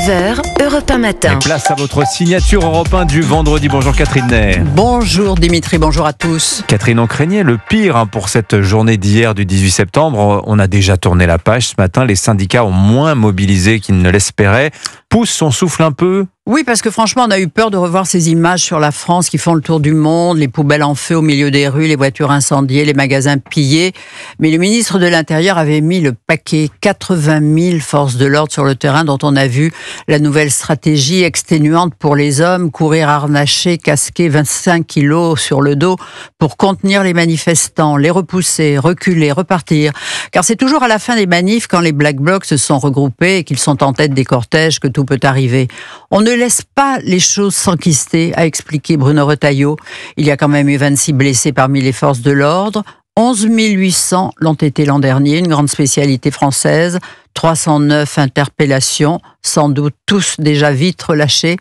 9h, Europe 1 matin. Et place à votre signature Europe 1 du vendredi. Bonjour Catherine Ney. Bonjour Dimitri, bonjour à tous. Catherine, on craignait le pire pour cette journée d'hier du 18 septembre. On a déjà tourné la page ce matin. Les syndicats ont moins mobilisé qu'ils ne l'espéraient. Pousse son souffle un peu. Oui, parce que franchement, on a eu peur de revoir ces images sur la France qui font le tour du monde, les poubelles en feu au milieu des rues, les voitures incendiées, les magasins pillés. Mais le ministre de l'Intérieur avait mis le paquet, 80 000 forces de l'ordre sur le terrain, dont on a vu la nouvelle stratégie exténuante pour les hommes, courir harnachés, casqués, 25 kilos sur le dos pour contenir les manifestants, les repousser, reculer, repartir. Car c'est toujours à la fin des manifs, quand les Black Blocs se sont regroupés et qu'ils sont en tête des cortèges, que tout peut arriver. On ne laisse pas les choses s'enquister, a expliqué Bruno Retailleau. Il y a quand même eu 26 blessés parmi les forces de l'ordre. 11 800 l'ont été l'an dernier, une grande spécialité française. 309 interpellations, sans doute tous déjà vite relâchés.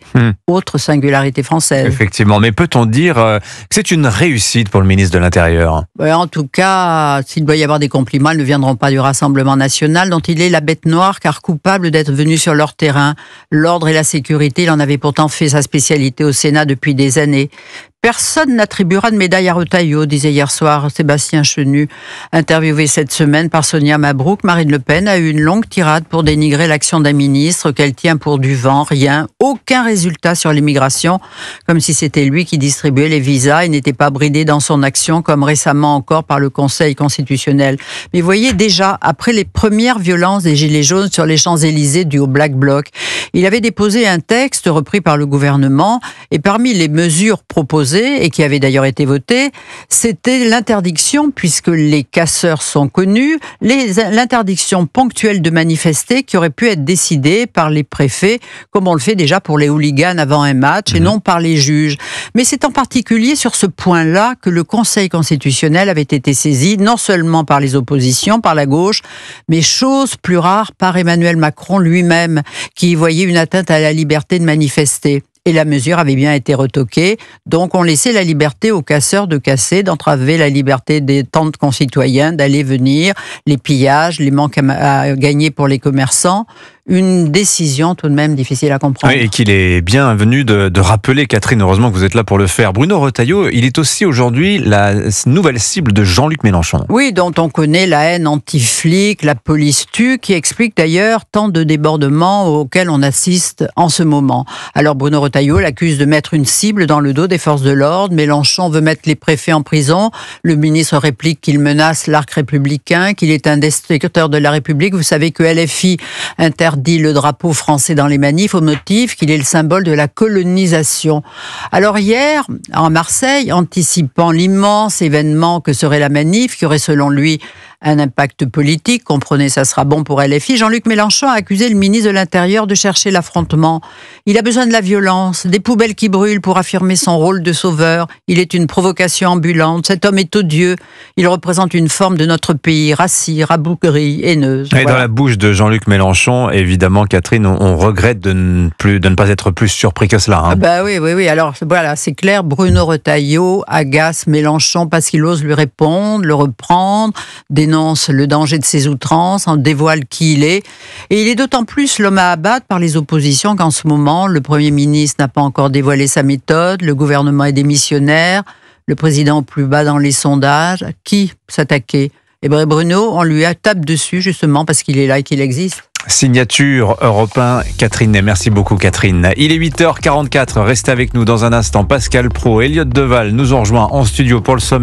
Autre singularité française. Effectivement, mais peut-on dire que c'est une réussite pour le ministre de l'Intérieur ? En tout cas, s'il doit y avoir des compliments, ils ne viendront pas du Rassemblement national, dont il est la bête noire, car coupable d'être venu sur leur terrain. L'ordre et la sécurité, il en avait pourtant fait sa spécialité au Sénat depuis des années. Personne n'attribuera de médaille à Retailleau, disait hier soir Sébastien Chenu, interviewé cette semaine par Sonia Mabrouk. Marine Le Pen a eu une longue tirade pour dénigrer l'action d'un ministre qu'elle tient pour du vent, rien, aucun résultat sur l'immigration, comme si c'était lui qui distribuait les visas et n'était pas bridé dans son action, comme récemment encore par le Conseil constitutionnel. Mais voyez, déjà, après les premières violences des Gilets jaunes sur les Champs-Élysées dû au Black Bloc, il avait déposé un texte repris par le gouvernement, et parmi les mesures proposées, et qui avait d'ailleurs été votées, c'était l'interdiction, puisque les casseurs sont connus, l'interdiction ponctuelle de manifester qui aurait pu être décidée par les préfets, comme on le fait déjà pour les hooligans avant un match, et non par les juges. Mais c'est en particulier sur ce point-là que le Conseil constitutionnel avait été saisi, non seulement par les oppositions, par la gauche, mais chose plus rare, par Emmanuel Macron lui-même, qui y voyait une atteinte à la liberté de manifester. Et la mesure avait bien été retoquée. Donc on laissait la liberté aux casseurs de casser, d'entraver la liberté des tant de concitoyens d'aller venir, les pillages, les manques à gagner pour les commerçants. Une décision tout de même difficile à comprendre. Oui, et qu'il est bienvenu de rappeler, Catherine, heureusement que vous êtes là pour le faire. Bruno Retailleau, il est aussi aujourd'hui la nouvelle cible de Jean-Luc Mélenchon. Oui, dont on connaît la haine anti-flic, la police tue, qui explique d'ailleurs tant de débordements auxquels on assiste en ce moment. Alors Bruno Retailleau l'accuse de mettre une cible dans le dos des forces de l'ordre. Mélenchon veut mettre les préfets en prison. Le ministre réplique qu'il menace l'arc républicain, qu'il est un destructeur de la République. Vous savez que LFI interdit le drapeau français dans les manifs au motif qu'il est le symbole de la colonisation. Alors hier, en Marseille, anticipant l'immense événement que serait la manif, qui aurait selon lui un impact politique, comprenez, ça sera bon pour LFI, Jean-Luc Mélenchon a accusé le ministre de l'Intérieur de chercher l'affrontement. Il a besoin de la violence, des poubelles qui brûlent pour affirmer son rôle de sauveur. Il est une provocation ambulante. Cet homme est odieux. Il représente une forme de notre pays, raciste, rabougrie, haineuse. Et dans la bouche de Jean-Luc Mélenchon, évidemment, Catherine, on regrette de ne pas être plus surpris que cela. Oui. Alors voilà, c'est clair, Bruno Retailleau agace Mélenchon parce qu'il ose lui répondre, le reprendre, dénonce le danger de ses outrances, en dévoile qui il est. Et il est d'autant plus l'homme à abattre par les oppositions qu'en ce moment, le Premier ministre n'a pas encore dévoilé sa méthode, le gouvernement est démissionnaire, le président au plus bas dans les sondages. Qui s'attaquer ? Et Bruno, on lui tape dessus justement parce qu'il est là et qu'il existe. Signature Europe 1, Catherine Ney. Merci beaucoup Catherine. Il est 8h44, restez avec nous dans un instant. Pascal Praud, Elliott Deval nous ont rejoints en studio pour le sommaire.